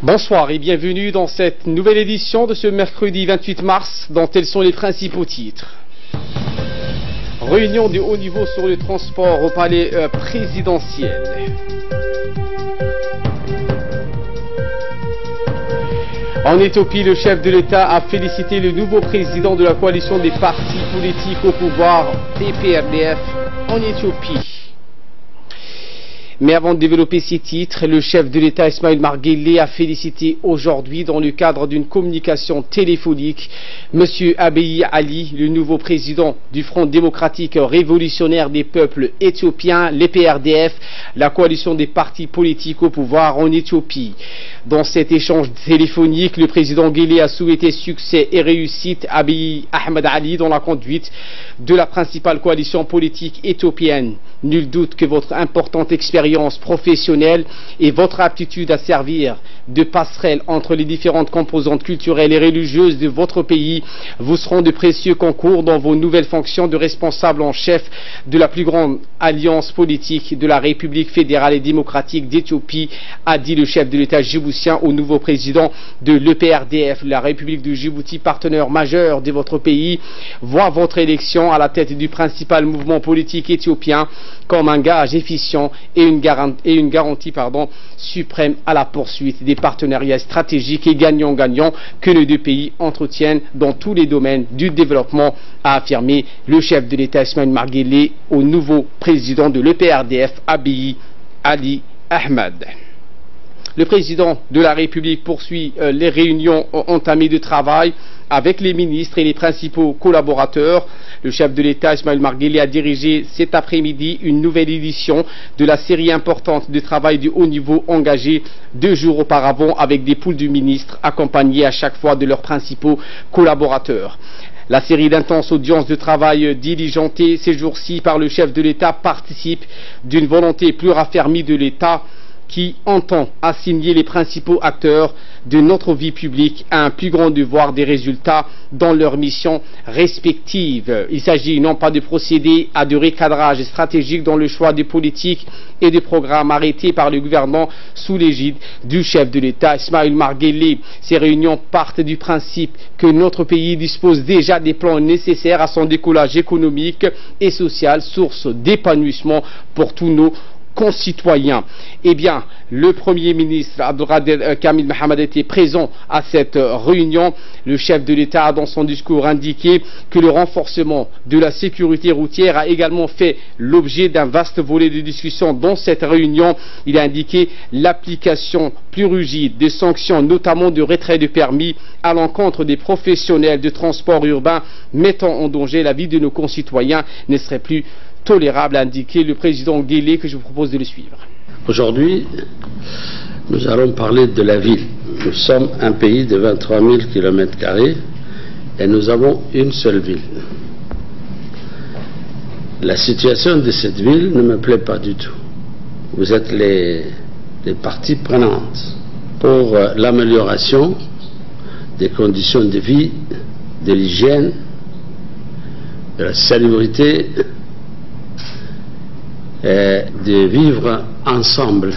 Bonsoir et bienvenue dans cette nouvelle édition de ce mercredi 28 mars, dont tels sont les principaux titres. Réunion de haut niveau sur le transport au palais présidentiel. En Éthiopie, le chef de l'État a félicité le nouveau président de la coalition des partis politiques au pouvoir, EPRDF, en Éthiopie. Mais avant de développer ces titres, le chef de l'État Ismaël Omar Guelleh a félicité aujourd'hui, dans le cadre d'une communication téléphonique, M. Abiy Ali, le nouveau président du Front démocratique révolutionnaire des peuples éthiopiens, l'EPRDF, la coalition des partis politiques au pouvoir en Éthiopie. Dans cet échange téléphonique, le président Guelleh a souhaité succès et réussite à Abiy Ahmed Ali dans la conduite de la principale coalition politique éthiopienne. Nul doute que votre importante expérience professionnelle et votre aptitude à servir de passerelle entre les différentes composantes culturelles et religieuses de votre pays vous seront de précieux concours dans vos nouvelles fonctions de responsable en chef de la plus grande alliance politique de la République fédérale et démocratique d'Éthiopie, a dit le chef de l'État djiboutien au nouveau président de l'EPRDF. La République de Djibouti, partenaire majeur de votre pays, voit votre élection à la tête du principal mouvement politique éthiopien comme un gage efficient et une garantie suprême à la poursuite des partenariats stratégiques et gagnant-gagnant que les deux pays entretiennent dans tous les domaines du développement, a affirmé le chef de l'État Ismaël Omar Guelleh au nouveau président de l'EPRDF, Abiy Ali Ahmed. Le président de la République poursuit les réunions entamées de travail avec les ministres et les principaux collaborateurs. Le chef de l'État, Ismaël Omar Guelleh, a dirigé cet après-midi une nouvelle édition de la série importante de travail de haut niveau engagée 2 jours auparavant avec des poules de ministres accompagnés à chaque fois de leurs principaux collaborateurs. La série d'intenses audiences de travail diligentées ces jours-ci par le chef de l'État participe d'une volonté plus raffermie de l'État qui entend assigner les principaux acteurs de notre vie publique à un plus grand devoir des résultats dans leurs missions respectives. Il s'agit non pas de procéder à de recadrage stratégique dans le choix des politiques et des programmes arrêtés par le gouvernement sous l'égide du chef de l'État Ismaël Omar Guelleh. Ces réunions partent du principe que notre pays dispose déjà des plans nécessaires à son décollage économique et social, source d'épanouissement pour tous nos concitoyens. Eh bien, le Premier ministre Abdelkader Kamil Mohamed était présent à cette réunion. Le chef de l'État a dans son discours indiqué que le renforcement de la sécurité routière a également fait l'objet d'un vaste volet de discussion dans cette réunion. Il a indiqué l'application plus rigide des sanctions, notamment de retrait de permis à l'encontre des professionnels de transport urbain mettant en danger la vie de nos concitoyens ne serait plus tolérable, a indiqué le président Guelleh, que je vous propose de le suivre. Aujourd'hui, nous allons parler de la ville. Nous sommes un pays de 23 000 km² et nous avons une seule ville. La situation de cette ville ne me plaît pas du tout. Vous êtes les parties prenantes pour l'amélioration des conditions de vie, de l'hygiène, de la salubrité, de vivre ensemble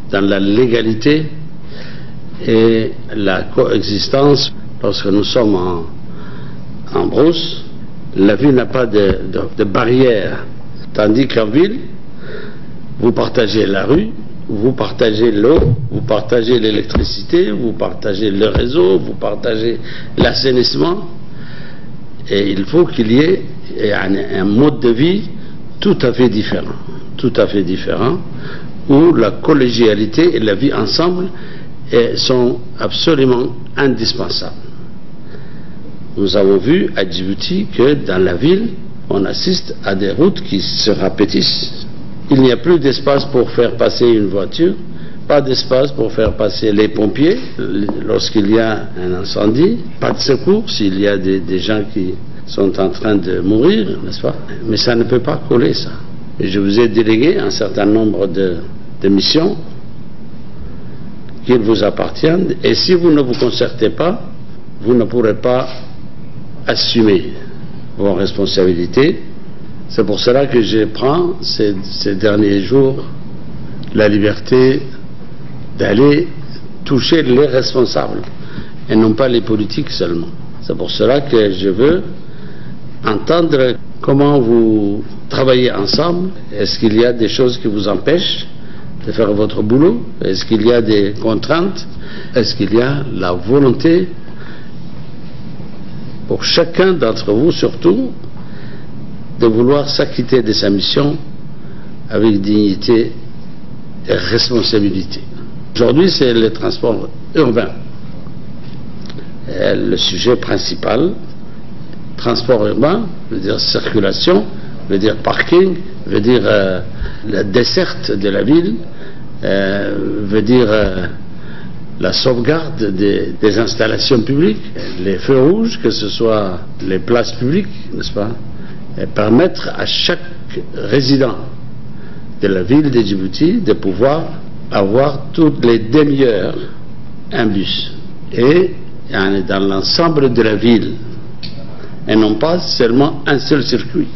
dans la légalité et la coexistence. Lorsque nous sommes en brousse, la ville n'a pas de barrière, tandis qu'en ville, vous partagez la rue, vous partagez l'eau, vous partagez l'électricité, vous partagez le réseau, vous partagez l'assainissement, et il faut qu'il y ait un mode de vie tout à fait différent, où la collégialité et la vie ensemble sont absolument indispensables. Nous avons vu à Djibouti que dans la ville, on assiste à des routes qui se répétissent. Il n'y a plus d'espace pour faire passer une voiture, pas d'espace pour faire passer les pompiers lorsqu'il y a un incendie, pas de secours s'il y a des gens qui sont en train de mourir, n'est-ce pas? Mais ça ne peut pas coller, ça. Et je vous ai délégué un certain nombre de missions qui vous appartiennent, et si vous ne vous concertez pas, vous ne pourrez pas assumer vos responsabilités. C'est pour cela que je prends ces derniers jours la liberté d'aller toucher les responsables et non pas les politiques seulement. C'est pour cela que je veux entendre comment vous travaillez ensemble. Est-ce qu'il y a des choses qui vous empêchent de faire votre boulot? Est-ce qu'il y a des contraintes? Est-ce qu'il y a la volonté pour chacun d'entre vous surtout de vouloir s'acquitter de sa mission avec dignité et responsabilité? Aujourd'hui, c'est le transport urbain. Et le sujet principal, transport urbain, veut dire circulation, veut dire parking, veut dire la desserte de la ville, veut dire la sauvegarde des installations publiques, les feux rouges, que ce soit les places publiques, n'est-ce pas, et permettre à chaque résident de la ville de Djibouti de pouvoir avoir toutes les demi-heures un bus. Et dans l'ensemble de la ville, et non pas seulement un seul circuit.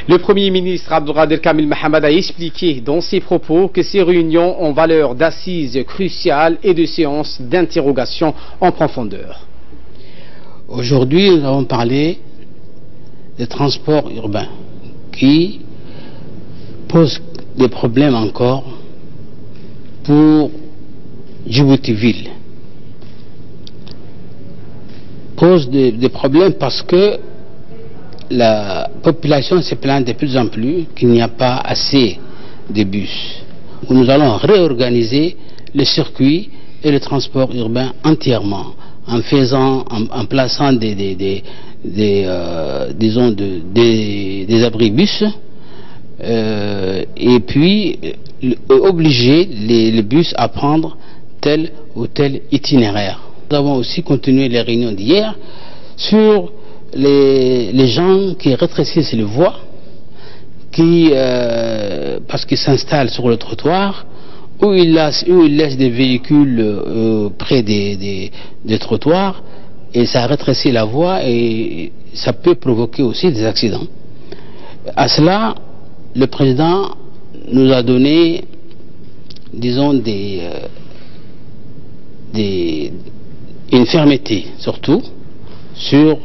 Le Premier ministre Abdelkader Kamil Mohamed a expliqué dans ses propos que ces réunions ont valeur d'assises cruciales et de séances d'interrogation en profondeur. Aujourd'hui, nous avons parlé des transports urbains qui posent des problèmes encore pour Djibouti-Ville. Pose des problèmes parce que la population se plaint de plus en plus qu'il n'y a pas assez de bus. Nous allons réorganiser le circuit et le transport urbain entièrement en plaçant des abris bus et puis obliger les bus à prendre tel ou tel itinéraire. Nous avons aussi continué les réunions d'hier sur les gens qui rétrécissent les voies, parce qu'ils s'installent sur le trottoir, où ils laissent des véhicules près des trottoirs, et ça rétrécit la voie et ça peut provoquer aussi des accidents. À cela, le président nous a donné, disons, une fermeté surtout sur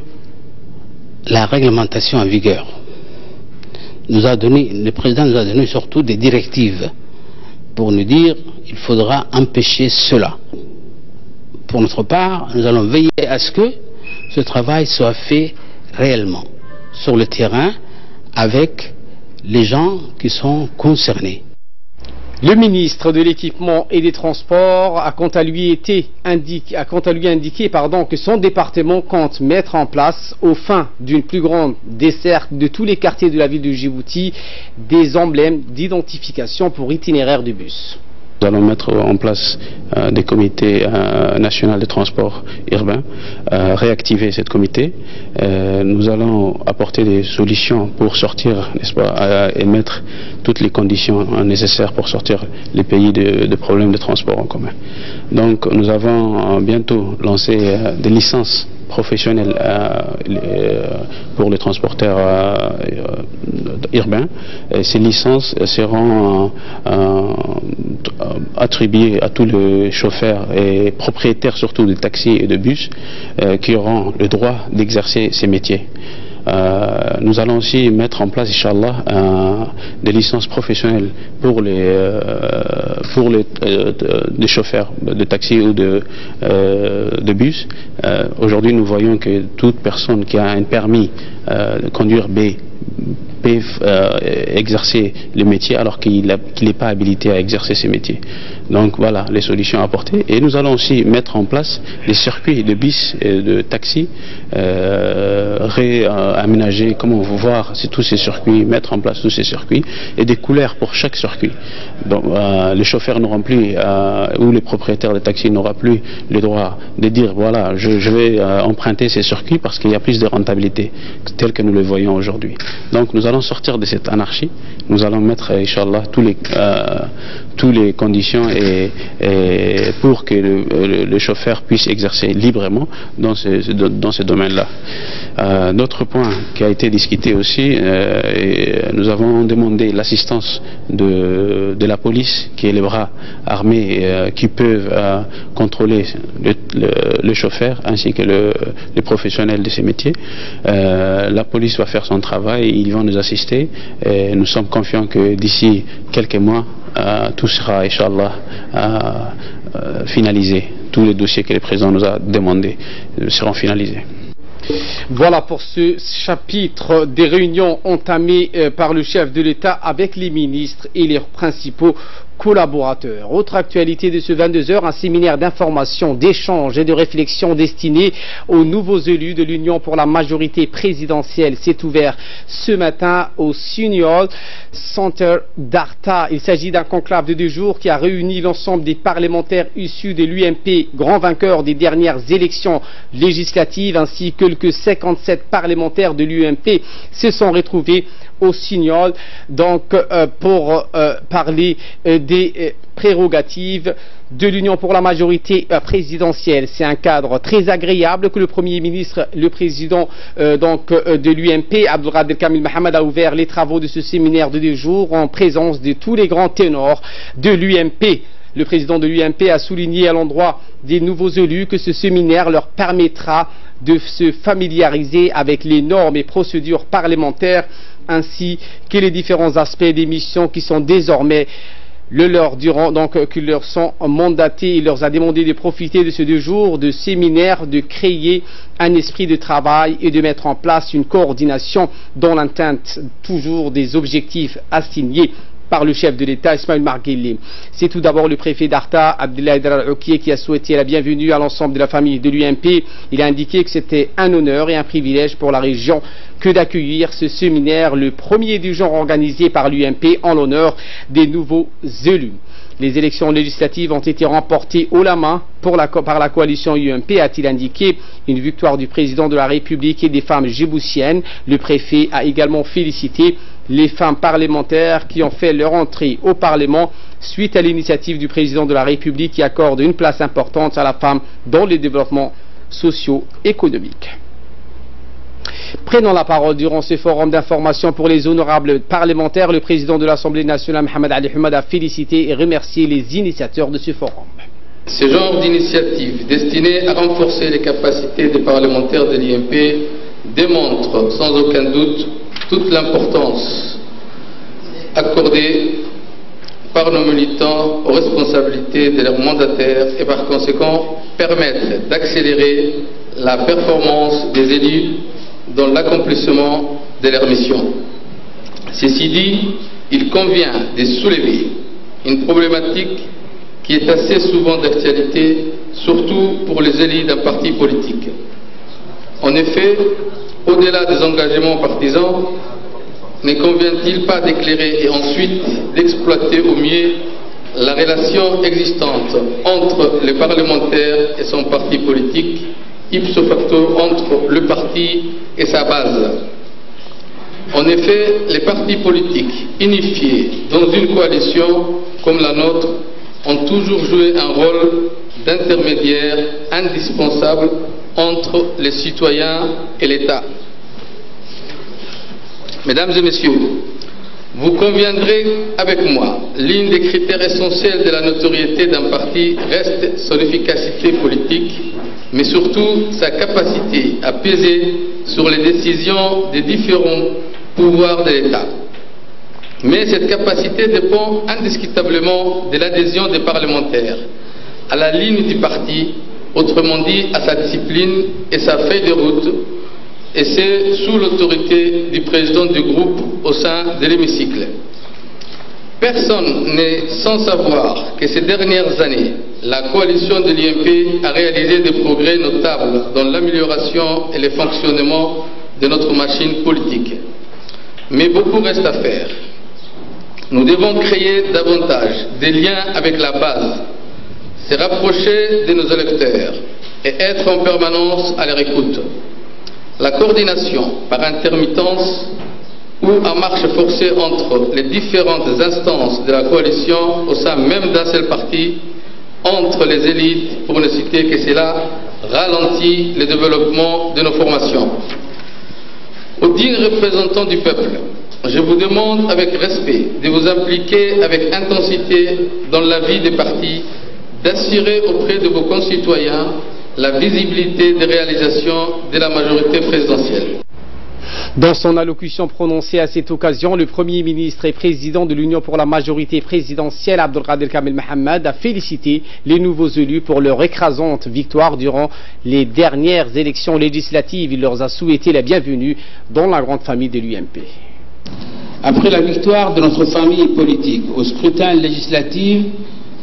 la réglementation en vigueur. Le président nous a donné surtout des directives pour nous dire qu'il faudra empêcher cela. Pour notre part, nous allons veiller à ce que ce travail soit fait réellement sur le terrain avec les gens qui sont concernés. Le ministre de l'Équipement et des Transports a quant à lui indiqué que son département compte mettre en place, aux fins d'une plus grande desserte de tous les quartiers de la ville de Djibouti, des emblèmes d'identification pour itinéraire du bus. Nous allons mettre en place des comités nationaux de transport urbain, réactiver ce comité. Nous allons apporter des solutions pour sortir, n'est-ce pas, et mettre toutes les conditions nécessaires pour sortir les pays de problèmes de transport en commun. Donc nous avons bientôt lancé des licences professionnelles pour les transporteurs urbains. Et ces licences seront attribuées à tous les chauffeurs et propriétaires surtout de taxis et de bus qui auront le droit d'exercer ces métiers. Nous allons aussi mettre en place, Inch'Allah, des licences professionnelles pour les chauffeurs de taxi ou de bus. Aujourd'hui, nous voyons que toute personne qui a un permis de conduire B peut exercer le métier alors qu'il n'est pas habilité à exercer ces métiers. Donc voilà les solutions apportées. Et nous allons aussi mettre en place des circuits de bus et de taxi, réaménager, comment voir tous ces circuits, mettre en place tous ces circuits et des couleurs pour chaque circuit. Donc les chauffeurs n'auront plus, ou les propriétaires de taxis n'auront plus le droit de dire voilà, je vais emprunter ces circuits parce qu'il y a plus de rentabilité, tel que nous le voyons aujourd'hui. Donc nous allons sortir de cette anarchie, nous allons mettre, Inch'Allah, toutes les conditions et pour que le chauffeur puisse exercer librement dans ce domaine-là. D'autres points qui a été discuté aussi, et nous avons demandé l'assistance de la police, qui est les bras armés qui peuvent contrôler le chauffeur ainsi que les professionnels de ces métiers. La police va faire son travail, ils vont nous assister et nous sommes confiants que d'ici quelques mois, tout sera, Inch'Allah, finalisé. Tous les dossiers que le président nous a demandés seront finalisés. Voilà pour ce chapitre des réunions entamées par le chef de l'État avec les ministres et leurs principaux collaborateurs. Autre actualité de ce 22h, un séminaire d'information, d'échange et de réflexion destiné aux nouveaux élus de l'Union pour la majorité présidentielle s'est ouvert ce matin au Senior Center d'Arta. Il s'agit d'un conclave de 2 jours qui a réuni l'ensemble des parlementaires issus de l'UMP, grand vainqueur des dernières élections législatives, ainsi que 57 parlementaires de l'UMP se sont retrouvés au Signol, donc pour parler des prérogatives de l'Union pour la majorité présidentielle. C'est un cadre très agréable que le Premier ministre, le président de l'UMP, Abdelkader Kamil Mohamed, a ouvert les travaux de ce séminaire de 2 jours en présence de tous les grands ténors de l'UMP. Le président de l'UMP a souligné à l'endroit des nouveaux élus que ce séminaire leur permettra de se familiariser avec les normes et procédures parlementaires ainsi que les différents aspects des missions qui sont désormais le leur durant, donc qui leur sont mandatés. Il leur a demandé de profiter de ces 2 jours de séminaire, de créer un esprit de travail et de mettre en place une coordination dans l'atteinte toujours des objectifs assignés par le chef de l'État, Ismaël Marguerite. C'est tout d'abord le préfet d'Arta, Abdellah Oukié, qui a souhaité la bienvenue à l'ensemble de la famille de l'UMP. Il a indiqué que c'était un honneur et un privilège pour la région que d'accueillir ce séminaire, le premier du genre organisé par l'UMP en l'honneur des nouveaux élus. Les élections législatives ont été remportées haut la main par la coalition UMP, a-t-il indiqué. Une victoire du président de la République et des femmes djiboutiennes. Le préfet a également félicité les femmes parlementaires qui ont fait leur entrée au Parlement suite à l'initiative du président de la République qui accorde une place importante à la femme dans les développements socio-économiques. Prenant la parole durant ce forum d'information pour les honorables parlementaires, le président de l'Assemblée nationale, Mohamed Ali Hamad, a félicité et remercié les initiateurs de ce forum. Ce genre d'initiative destinée à renforcer les capacités des parlementaires de l'IMP démontre sans aucun doute toute l'importance accordée par nos militants aux responsabilités de leurs mandataires et par conséquent permettre d'accélérer la performance des élus dans l'accomplissement de leur mission. Ceci dit, il convient de soulever une problématique qui est assez souvent d'actualité, surtout pour les élus d'un parti politique. En effet, au-delà des engagements partisans, ne convient-il pas d'éclairer et ensuite d'exploiter au mieux la relation existante entre le parlementaire et son parti politique, ipso facto entre le parti et sa base? En effet, les partis politiques unifiés dans une coalition comme la nôtre ont toujours joué un rôle d'intermédiaire indispensable entre les citoyens et l'État. Mesdames et messieurs, vous conviendrez avec moi, l'un des critères essentiels de la notoriété d'un parti reste son efficacité politique, mais surtout sa capacité à peser sur les décisions des différents pouvoirs de l'État. Mais cette capacité dépend indiscutablement de l'adhésion des parlementaires à la ligne du parti, autrement dit à sa discipline et sa feuille de route, et c'est sous l'autorité du président du groupe au sein de l'hémicycle. Personne n'est sans savoir que ces dernières années, la coalition de l'IMP a réalisé des progrès notables dans l'amélioration et le fonctionnement de notre machine politique. Mais beaucoup reste à faire. Nous devons créer davantage des liens avec la base, se rapprocher de nos électeurs et être en permanence à leur écoute. La coordination par intermittence ou en marche forcée entre les différentes instances de la coalition au sein même d'un seul parti, entre les élites, pour ne citer que cela, ralentit le développement de nos formations. Aux dignes représentants du peuple, je vous demande avec respect de vous impliquer avec intensité dans la vie des partis, d'assurer auprès de vos concitoyens la visibilité des réalisations de la majorité présidentielle. Dans son allocution prononcée à cette occasion, le Premier ministre et président de l'Union pour la majorité présidentielle, Abdelkader Kamel Mohamed, a félicité les nouveaux élus pour leur écrasante victoire durant les dernières élections législatives. Il leur a souhaité la bienvenue dans la grande famille de l'UMP. Après la victoire de notre famille politique au scrutin législatif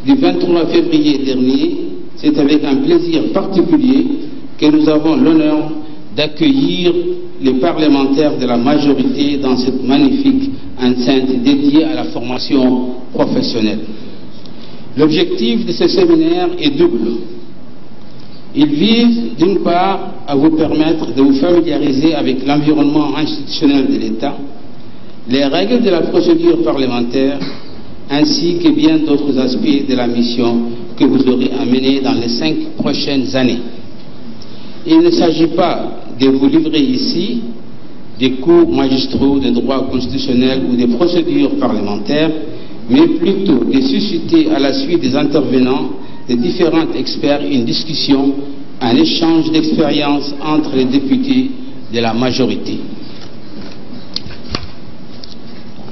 du 23 février dernier, c'est avec un plaisir particulier que nous avons l'honneur d'accueillir les parlementaires de la majorité dans cette magnifique enceinte dédiée à la formation professionnelle. L'objectif de ce séminaire est double. Il vise d'une part à vous permettre de vous familiariser avec l'environnement institutionnel de l'État, les règles de la procédure parlementaire, ainsi que bien d'autres aspects de la mission que vous aurez à mener dans les 5 prochaines années. Il ne s'agit pas de vous livrer ici des cours magistraux de droit constitutionnel ou des procédures parlementaires, mais plutôt de susciter à la suite des intervenants, des différents experts, une discussion, un échange d'expériences entre les députés de la majorité.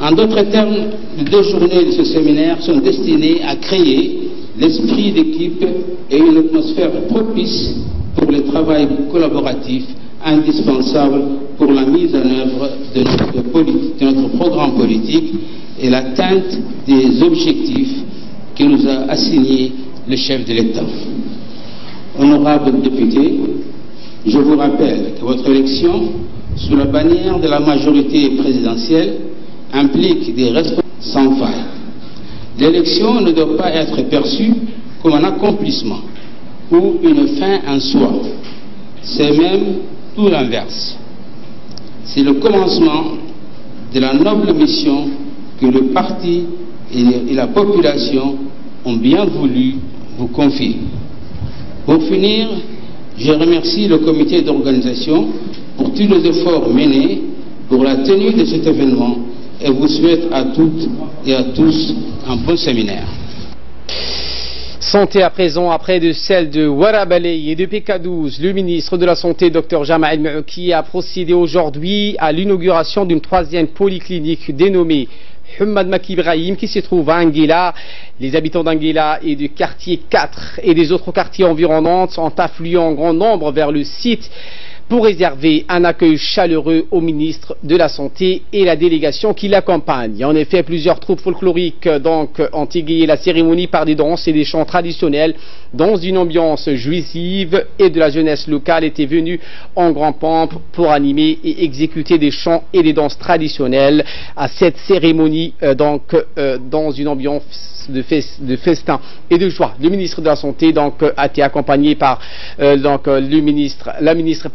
En d'autres termes, les 2 journées de ce séminaire sont destinées à créer l'esprit d'équipe et une atmosphère propice pour le travail collaboratif indispensable pour la mise en œuvre de notre programme politique et l'atteinte des objectifs que nous a assignés le chef de l'État. Honorables députés, je vous rappelle que votre élection sous la bannière de la majorité présidentielle implique des responsabilités sans faille. L'élection ne doit pas être perçue comme un accomplissement ou une fin en soi. C'est même tout l'inverse. C'est le commencement de la noble mission que le parti et la population ont bien voulu vous confier. Pour finir, je remercie le comité d'organisation pour tous les efforts menés pour la tenue de cet événement et vous souhaite à toutes et à tous un bon séminaire. Santé à présent, après de celle de Warabalei et de PK12, le ministre de la Santé, Dr Jama El-Maouki, a procédé aujourd'hui à l'inauguration d'une 3e polyclinique dénommée Mohamed Makki Ibrahim, qui se trouve à Anguilla. Les habitants d'Anguilla et du quartier 4 et des autres quartiers environnants sont afflués en grand nombre vers le site pour réserver un accueil chaleureux au ministre de la Santé et la délégation qui l'accompagne. En effet, plusieurs troupes folkloriques ont égayé la cérémonie par des danses et des chants traditionnels dans une ambiance jouissive, et de la jeunesse locale était venue en grand pompe pour animer et exécuter des chants et des danses traditionnelles à cette cérémonie, dans une ambiance de festin et de joie. Le ministre de la Santé a été accompagné par la ministre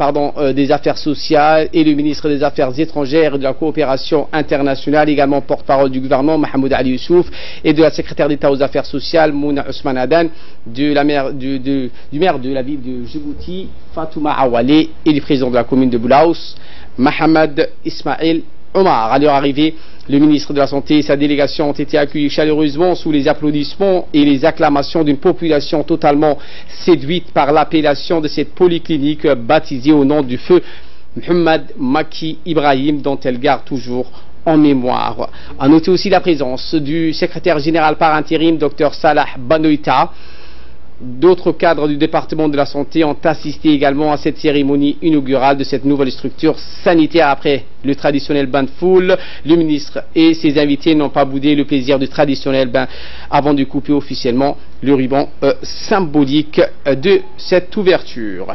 des Affaires sociales et le ministre des Affaires étrangères et de la coopération internationale, également porte-parole du gouvernement Mahmoud Ali Youssouf, et de la secrétaire d'État aux Affaires sociales Mouna Ousmane Adan, du maire de la ville de Djibouti Fatouma Awale, et du président de la commune de Boulaous Mohamed Ismail Omar. À leur arrivée, le ministre de la Santé et sa délégation ont été accueillis chaleureusement sous les applaudissements et les acclamations d'une population totalement séduite par l'appellation de cette polyclinique baptisée au nom du feu Mohamed Makki Ibrahim, dont elle garde toujours en mémoire. À noter aussi la présence du secrétaire général par intérim, Dr Salah Banoïta. D'autres cadres du département de la santé ont assisté également à cette cérémonie inaugurale de cette nouvelle structure sanitaire. Après le traditionnel bain de foule, le ministre et ses invités n'ont pas boudé le plaisir du traditionnel bain avant de couper officiellement le ruban symbolique de cette ouverture.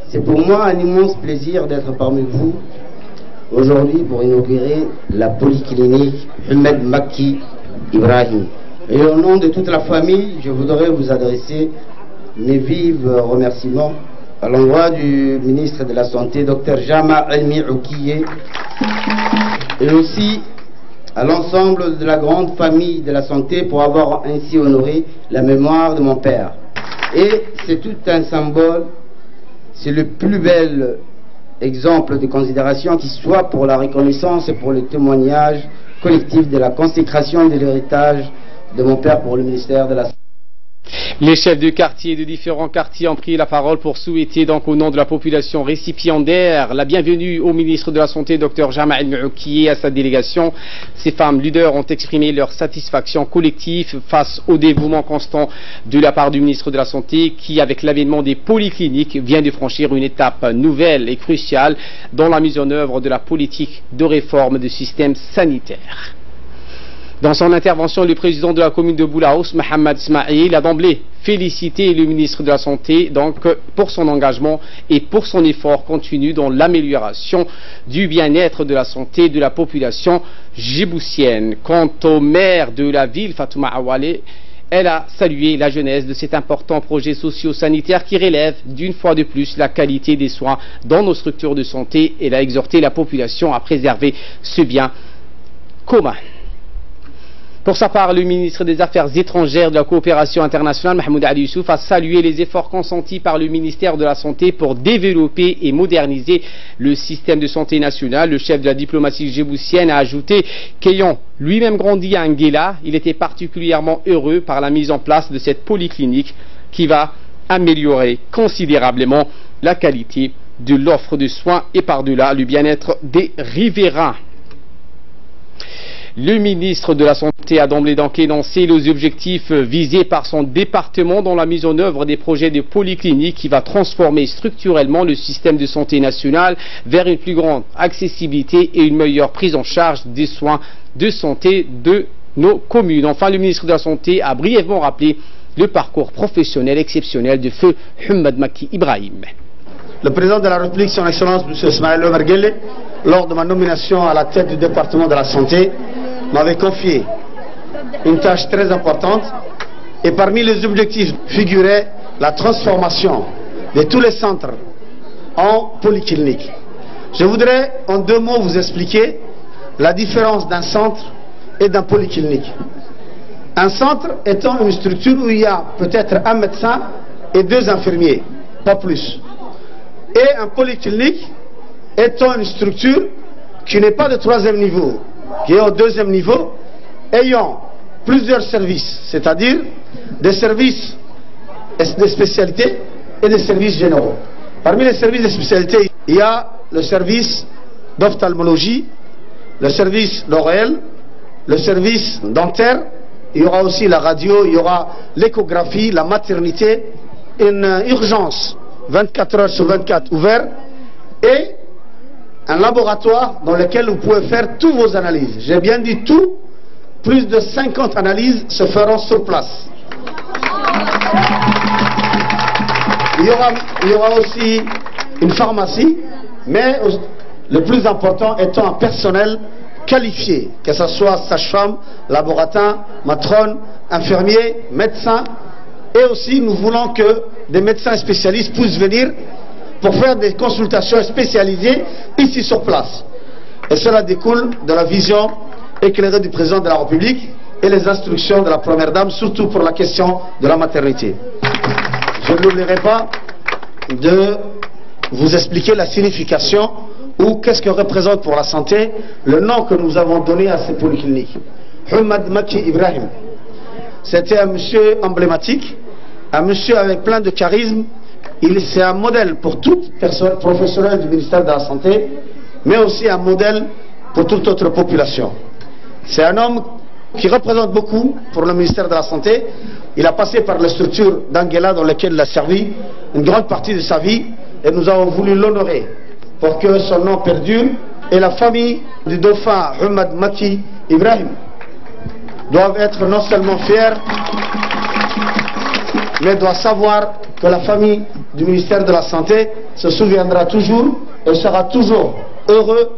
C'est pour moi un immense plaisir d'être parmi vous aujourd'hui pour inaugurer la polyclinique Mohamed Makki Ibrahim. Et au nom de toute la famille, je voudrais vous adresser mes vifs remerciements à l'endroit du ministre de la Santé, Dr Jama El-Maouki, et aussi à l'ensemble de la grande famille de la santé pour avoir ainsi honoré la mémoire de mon père. Et c'est tout un symbole, c'est le plus bel exemple de considération qui soit pour la reconnaissance et pour le témoignage collectif de la consécration de l'héritage de mon père pour le ministère de la Santé. Les chefs de quartier de différents quartiers ont pris la parole pour souhaiter donc au nom de la population récipiendaire la bienvenue au ministre de la Santé, Dr Jamal Maouki, et à sa délégation. Ces femmes leaders ont exprimé leur satisfaction collective face au dévouement constant de la part du ministre de la Santé qui, avec l'avènement des polycliniques, vient de franchir une étape nouvelle et cruciale dans la mise en œuvre de la politique de réforme du système sanitaire. Dans son intervention, le président de la commune de Boulaous, Mohamed Ismail, a d'emblée félicité le ministre de la Santé donc, pour son engagement et pour son effort continu dans l'amélioration du bien-être de la santé de la population djiboutienne. Quant au maire de la ville, Fatouma Awale, elle a salué la jeunesse de cet important projet socio-sanitaire qui relève d'une fois de plus la qualité des soins dans nos structures de santé. Elle a exhorté la population à préserver ce bien commun. Pour sa part, le ministre des Affaires étrangères de la coopération internationale, Mahmoud Ali Youssouf, a salué les efforts consentis par le ministère de la Santé pour développer et moderniser le système de santé national. Le chef de la diplomatie djiboutienne a ajouté qu'ayant lui-même grandi à Anguilla, il était particulièrement heureux par la mise en place de cette polyclinique qui va améliorer considérablement la qualité de l'offre de soins et par-delà le bien-être des riverains. Le ministre de la Santé a d'emblée donc énoncé les objectifs visés par son département dans la mise en œuvre des projets de polyclinique qui va transformer structurellement le système de santé national vers une plus grande accessibilité et une meilleure prise en charge des soins de santé de nos communes. Enfin, le ministre de la Santé a brièvement rappelé le parcours professionnel exceptionnel de feu Mohamed Makki Ibrahim. Le président de la République, son Excellence M. Ismail Omar Guelleh, lors de ma nomination à la tête du département de la santé, m'avait confié une tâche très importante et parmi les objectifs figurait la transformation de tous les centres en polyclinique. Je voudrais en 2 mots vous expliquer la différence d'un centre et d'un polyclinique. Un centre étant une structure où il y a peut-être un médecin et 2 infirmiers, pas plus. Et un polyclinique étant une structure qui n'est pas de 3e niveau, qui est au 2e niveau, ayant plusieurs services, c'est-à-dire des services de spécialité et des services généraux. Parmi les services de spécialité, il y a le service d'ophtalmologie, le service d'oréal, le service dentaire, il y aura aussi la radio, il y aura l'échographie, la maternité, une urgence 24 heures sur 24 ouvert et un laboratoire dans lequel vous pouvez faire toutes vos analyses. J'ai bien dit tout, plus de 50 analyses se feront sur place. Il y aura aussi une pharmacie, mais le plus important étant un personnel qualifié, que ce soit sage-femme, laboratoire, matrone, infirmier, médecin, et aussi nous voulons que des médecins spécialistes puissent venir pour faire des consultations spécialisées ici sur place. Et cela découle de la vision éclairée du président de la République et les instructions de la première dame, surtout pour la question de la maternité. Je n'oublierai pas de vous expliquer la signification ou qu'est-ce que représente pour la santé le nom que nous avons donné à ces polycliniques. Mohamed Makki Ibrahim. C'était un monsieur emblématique, un monsieur avec plein de charisme. C'est un modèle pour toute personne professionnelle du ministère de la Santé, mais aussi un modèle pour toute autre population. C'est un homme qui représente beaucoup pour le ministère de la Santé. Il a passé par la structure d'Anguilla dans laquelle il a servi une grande partie de sa vie et nous avons voulu l'honorer pour que son nom perdure. Et la famille du dauphin Mohamed Makki Ibrahim doivent être non seulement fiers, mais doit savoir que la famille du ministère de la Santé se souviendra toujours et sera toujours heureux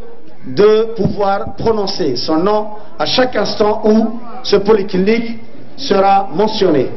de pouvoir prononcer son nom à chaque instant où ce polyclinique sera mentionné.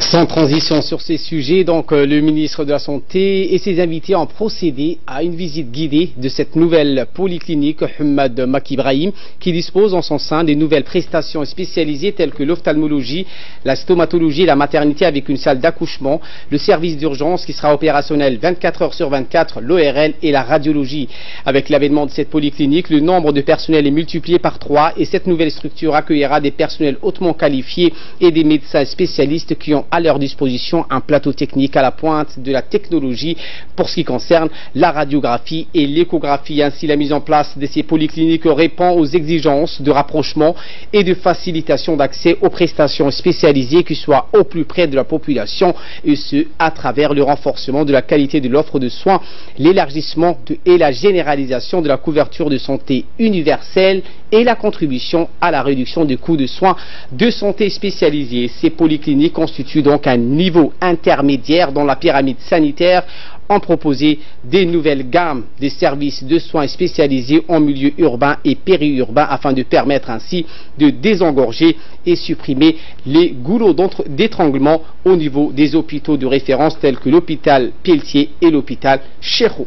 Sans transition sur ces sujets, donc le ministre de la Santé et ses invités ont procédé à une visite guidée de cette nouvelle polyclinique Houmed Makki Ibrahim qui dispose en son sein des nouvelles prestations spécialisées telles que l'ophtalmologie, la stomatologie, la maternité avec une salle d'accouchement, le service d'urgence qui sera opérationnel 24 heures sur 24, l'ORL et la radiologie. Avec l'avènement de cette polyclinique, le nombre de personnel est multiplié par 3 et cette nouvelle structure accueillera des personnels hautement qualifiés et des médecins spécialistes qui ont à leur disposition un plateau technique à la pointe de la technologie pour ce qui concerne la radiographie et l'échographie. Ainsi, la mise en place de ces polycliniques répond aux exigences de rapprochement et de facilitation d'accès aux prestations spécialisées qui soient au plus près de la population et ce, à travers le renforcement de la qualité de l'offre de soins, l'élargissement et la généralisation de la couverture de santé universelle et la contribution à la réduction des coûts de soins de santé spécialisés. Ces polycliniques constituent donc un niveau intermédiaire dans la pyramide sanitaire en proposer des nouvelles gammes de services de soins spécialisés en milieu urbain et périurbain afin de permettre ainsi de désengorger et supprimer les goulots d'étranglement au niveau des hôpitaux de référence tels que l'hôpital Pelletier et l'hôpital Cheikhou.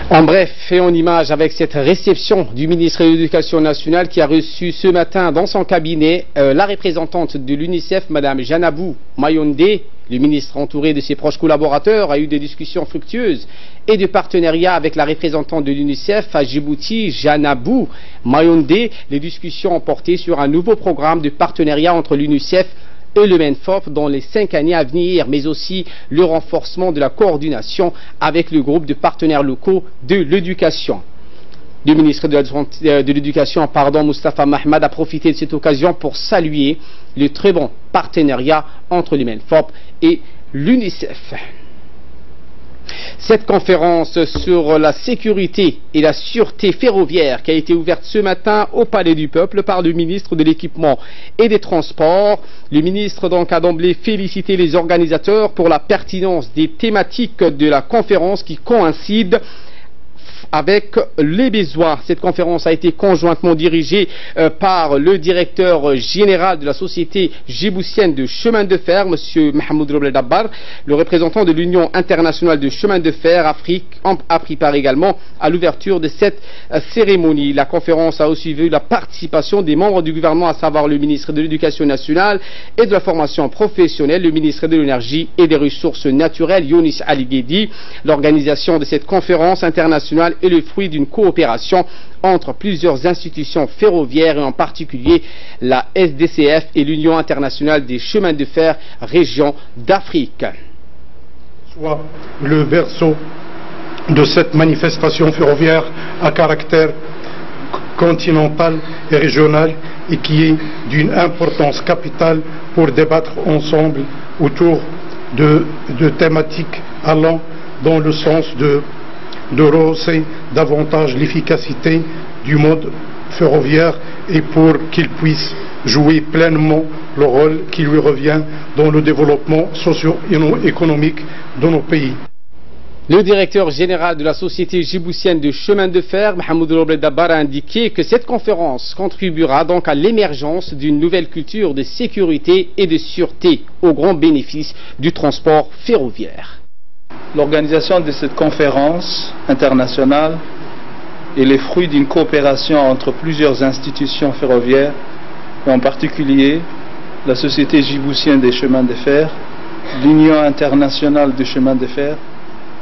En bref et en image avec cette réception du ministre de l'Éducation nationale qui a reçu ce matin dans son cabinet la représentante de l'UNICEF, Madame Janabou Mayonde. Le ministre entouré de ses proches collaborateurs a eu des discussions fructueuses et de partenariat avec la représentante de l'UNICEF à Djibouti, Janabou Mayonde. Les discussions ont porté sur un nouveau programme de partenariat entre l'UNICEF et le MENFOP dans les 5 années à venir, mais aussi le renforcement de la coordination avec le groupe de partenaires locaux de l'éducation. Le ministre de l'Éducation, Moustapha Mahmad, a profité de cette occasion pour saluer le très bon partenariat entre le MENFOP et l'UNICEF. Cette conférence sur la sécurité et la sûreté ferroviaire qui a été ouverte ce matin au Palais du Peuple par le ministre de l'Équipement et des Transports. Le ministre donc a d'emblée félicité les organisateurs pour la pertinence des thématiques de la conférence qui coïncident avec les besoins. Cette conférence a été conjointement dirigée par le directeur général de la société djiboutienne de chemin de fer, M. Mahmoud Roble Dabbar. Le représentant de l'Union internationale de chemin de fer Afrique a pris part également à l'ouverture de cette cérémonie. La conférence a aussi vu la participation des membres du gouvernement, à savoir le ministre de l'Éducation nationale et de la formation professionnelle, le ministre de l'Énergie et des Ressources naturelles, Younis Ali Guedi. L'organisation de cette conférence internationale est le fruit d'une coopération entre plusieurs institutions ferroviaires et en particulier la SDCF et l'Union internationale des chemins de fer région d'Afrique. Soit le verso de cette manifestation ferroviaire à caractère continental et régional et qui est d'une importance capitale pour débattre ensemble autour de thématiques allant dans le sens de rehausser davantage l'efficacité du mode ferroviaire et pour qu'il puisse jouer pleinement le rôle qui lui revient dans le développement socio-économique de nos pays. Le directeur général de la société djiboutienne de chemin de fer, Mahmoud Roble Dabbar, a indiqué que cette conférence contribuera donc à l'émergence d'une nouvelle culture de sécurité et de sûreté au grand bénéfice du transport ferroviaire. L'organisation de cette conférence internationale est le fruit d'une coopération entre plusieurs institutions ferroviaires, et en particulier la Société djiboutienne des chemins de fer, l'Union internationale des chemins de fer,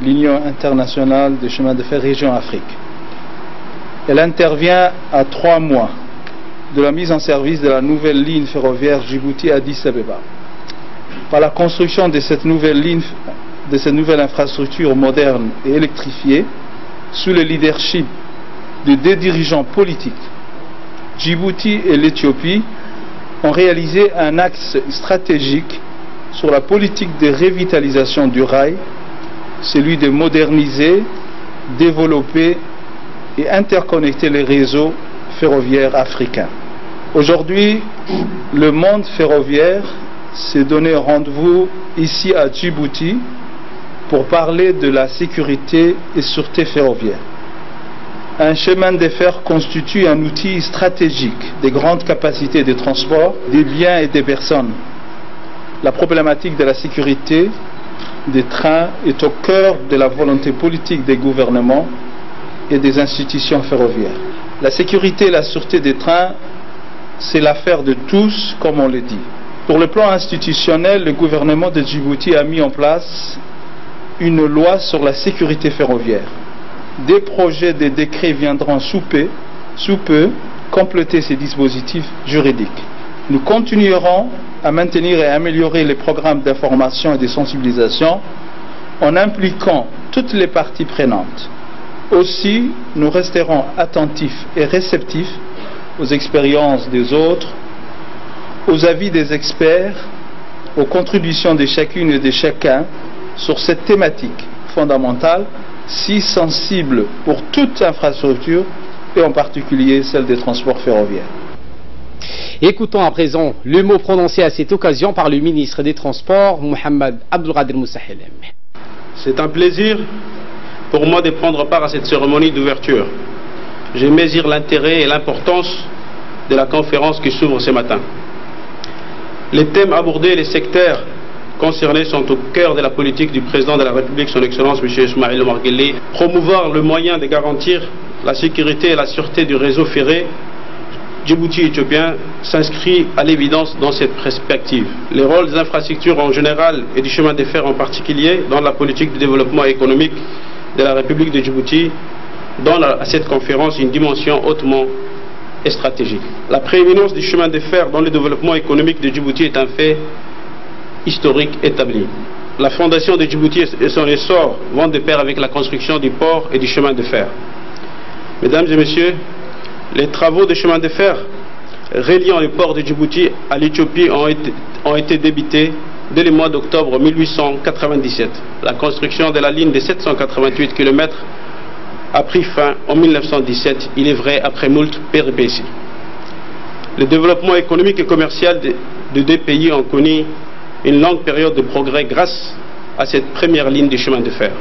l'Union internationale des chemins de fer région Afrique. Elle intervient à 3 mois de la mise en service de la nouvelle ligne ferroviaire Djibouti-Addis Abeba. Par la construction de cette nouvelle ligne, de cette nouvelle infrastructure moderne et électrifiée, sous le leadership de 2 dirigeants politiques, Djibouti et l'Éthiopie ont réalisé un axe stratégique sur la politique de revitalisation du rail, celui de moderniser, développer et interconnecter les réseaux ferroviaires africains. Aujourd'hui, le monde ferroviaire s'est donné rendez-vous ici à Djibouti pour parler de la sécurité et sûreté ferroviaire. Un chemin de fer constitue un outil stratégique des grandes capacités de transport des biens et des personnes. La problématique de la sécurité des trains est au cœur de la volonté politique des gouvernements et des institutions ferroviaires. La sécurité et la sûreté des trains, c'est l'affaire de tous, comme on le dit. Pour le plan institutionnel, le gouvernement de Djibouti a mis en place une loi sur la sécurité ferroviaire. Des projets de décrets viendront sous peu compléter ces dispositifs juridiques. Nous continuerons à maintenir et à améliorer les programmes d'information et de sensibilisation en impliquant toutes les parties prenantes. Aussi, nous resterons attentifs et réceptifs aux expériences des autres, aux avis des experts, aux contributions de chacune et de chacun sur cette thématique fondamentale, si sensible pour toute infrastructure et en particulier celle des transports ferroviaires. Écoutons à présent le mot prononcé à cette occasion par le ministre des Transports, Mohamed Abdelkader Moussa Helem. C'est un plaisir pour moi de prendre part à cette cérémonie d'ouverture. Je mesure l'intérêt et l'importance de la conférence qui s'ouvre ce matin. Les thèmes abordés et les secteurs concernés sont au cœur de la politique du président de la République, son Excellence M. Ismaël Omar Guelleh. Promouvoir le moyen de garantir la sécurité et la sûreté du réseau ferré djibouti-éthiopien s'inscrit à l'évidence dans cette perspective. Les rôles des infrastructures en général et du chemin de fer en particulier dans la politique de développement économique de la République de Djibouti donnent à cette conférence une dimension hautement et stratégique. La prééminence du chemin de fer dans le développement économique de Djibouti est un fait historique établi. La fondation de Djibouti et son essor vont de pair avec la construction du port et du chemin de fer. Mesdames et messieurs, les travaux de chemin de fer reliant le port de Djibouti à l'Éthiopie ont été débutés dès le mois d'octobre 1897. La construction de la ligne de 788 km a pris fin en 1917, il est vrai après moult péripéties. Le développement économique et commercial de deux pays ont connu une longue période de progrès grâce à cette première ligne du chemin de fer.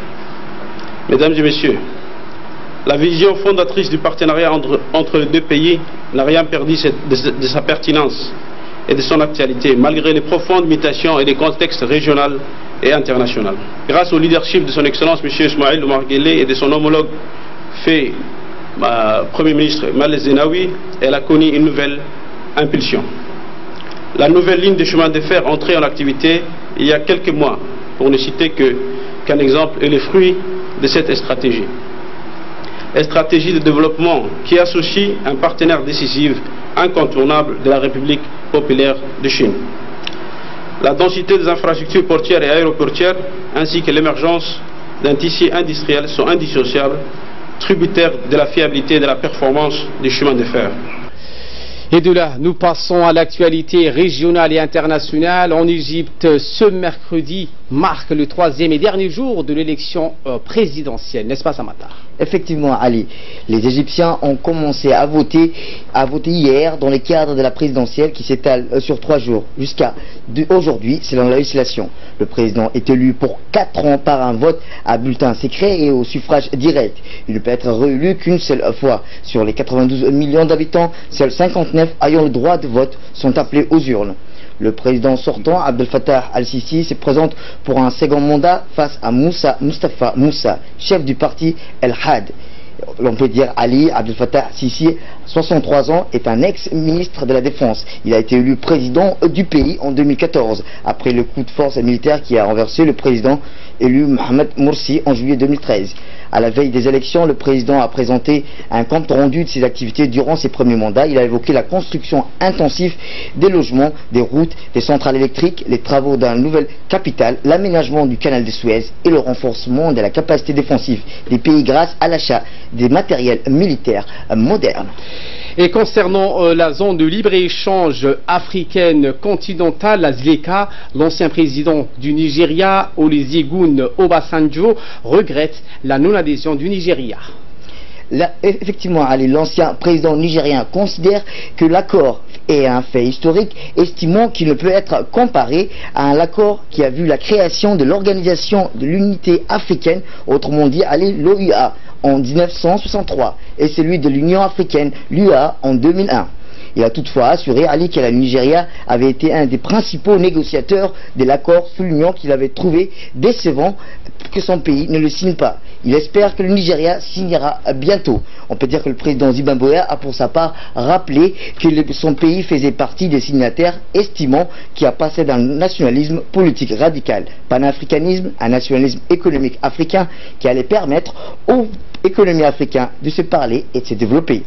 Mesdames et messieurs, la vision fondatrice du partenariat entre les deux pays n'a rien perdu de sa pertinence et de son actualité, malgré les profondes mutations et les contextes régionaux et internationaux. Grâce au leadership de son Excellence M. Ismaël Omar Guelleh et de son homologue fait Premier ministre Meles Zenawi, elle a connu une nouvelle impulsion. La nouvelle ligne de chemin de fer entrée en activité il y a quelques mois, pour ne citer qu'un exemple, est le fruit de cette stratégie. Une stratégie de développement qui associe un partenaire décisif, incontournable de la République populaire de Chine. La densité des infrastructures portières et aéroportières, ainsi que l'émergence d'un tissu industriel sont indissociables, tributaires de la fiabilité et de la performance du chemin de fer. Et de là, nous passons à l'actualité régionale et internationale. En Égypte, ce mercredi marque le 3e et dernier jour de l'élection présidentielle, n'est-ce pas Samata? Effectivement, Ali. Les Égyptiens ont commencé à voter hier dans le cadre de la présidentielle qui s'étale sur 3 jours. Jusqu'à aujourd'hui, selon la législation. Le président est élu pour 4 ans par un vote à bulletin secret et au suffrage direct. Il ne peut être réélu qu'une seule fois. Sur les 92 millions d'habitants, seuls 59 ayant le droit de vote sont appelés aux urnes. Le président sortant, Abdel Fattah al-Sisi, se présente pour un second mandat face à Mustafa Moussa, chef du parti El-Had. L'on peut dire Ali Abdel Fattah al-Sisi, 63 ans, est un ex-ministre de la Défense. Il a été élu président du pays en 2014, après le coup de force militaire qui a renversé le président élu Mohamed Morsi en juillet 2013. À la veille des élections, le président a présenté un compte rendu de ses activités durant ses premiers mandats. Il a évoqué la construction intensive des logements, des routes, des centrales électriques, les travaux d'une nouvelle capitale, l'aménagement du canal de Suez et le renforcement de la capacité défensive des pays grâce à l'achat des matériels militaires modernes. Et concernant la zone de libre-échange africaine continentale, la ZLECA, l'ancien président du Nigeria, Olusegun Obasanjo, regrette la non-adhésion du Nigeria. Effectivement, l'ancien président nigérien considère que l'accord est un fait historique, estimant qu'il ne peut être comparé à l'accord qui a vu la création de l'Organisation de l'Unité africaine, autrement dit l'OUA, en 1963, et celui de l'Union africaine, l'UA, en 2001. Il a toutefois assuré Ali que le Nigeria avait été un des principaux négociateurs de l'accord, soulignant qu'il avait trouvé décevant que son pays ne le signe pas. Il espère que le Nigeria signera bientôt. On peut dire que le président Zimbabwe a pour sa part rappelé que son pays faisait partie des signataires, estimant qu'il a passé d'un nationalisme politique radical, panafricanisme, un nationalisme économique africain qui allait permettre aux économies africaines de se parler et de se développer.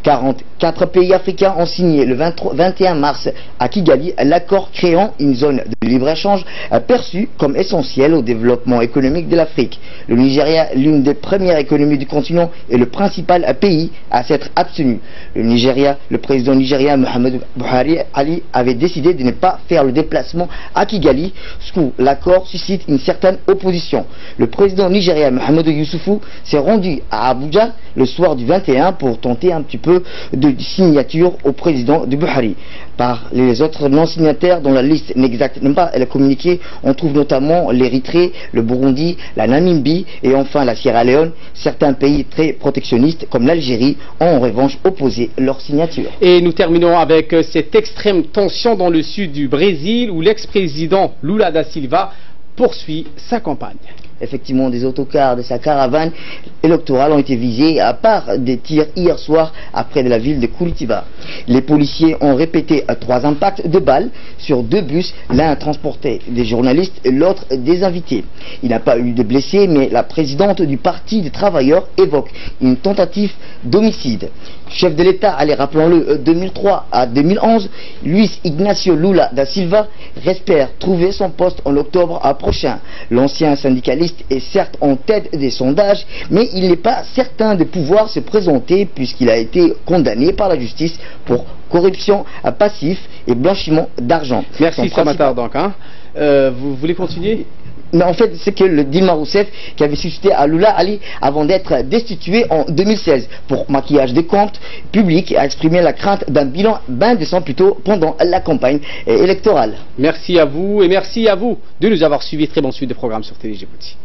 44 pays africains ont signé le 21 mars à Kigali l'accord créant une zone de libre-échange perçue comme essentielle au développement économique de l'Afrique. Le Nigeria, l'une des premières économies du continent, est le principal pays à s'être abstenu. Le président nigérien Muhammadu Buhari Ali avait décidé de ne pas faire le déplacement à Kigali, ce que l'accord suscite une certaine opposition. Le président nigérien Mahamadou Youssoufou s'est rendu à Abuja le soir du 21 pour tenter un petit peu de signature au président de Buhari. Par les autres non-signataires dont la liste n'exacte même pas, elle est communiquée, on trouve notamment l'Érythrée, le Burundi, la Namibie et enfin la Sierra Leone. Certains pays très protectionnistes comme l'Algérie ont en revanche opposé leur signature. Et nous terminons avec cette extrême tension dans le sud du Brésil où l'ex-président Lula da Silva poursuit sa campagne. Effectivement, des autocars de sa caravane électorale ont été visés à part des tirs hier soir après de la ville de Curitiba. Les policiers ont répété 3 impacts de balles sur 2 bus, l'un transportait des journalistes et l'autre des invités. Il n'y a pas eu de blessés, mais la présidente du Parti des travailleurs évoque une tentative d'homicide. Chef de l'État, allez, rappelons-le, 2003 à 2011, Luis Ignacio Lula da Silva espère trouver son poste en octobre prochain. L'ancien syndicaliste est certes en tête des sondages, mais il n'est pas certain de pouvoir se présenter puisqu'il a été condamné par la justice pour corruption passive et blanchiment d'argent. Merci Samatar donc. Vous voulez continuer? Mais en fait, c'est que le Dilma Rousseff qui avait suscité à Lula Ali avant d'être destitué en 2016 pour maquillage des comptes publics a exprimé la crainte d'un bilan bain de sang plutôt pendant la campagne électorale. Merci à vous et merci à vous de nous avoir suivis. Très bonne suite de programme sur Télé Djibouti.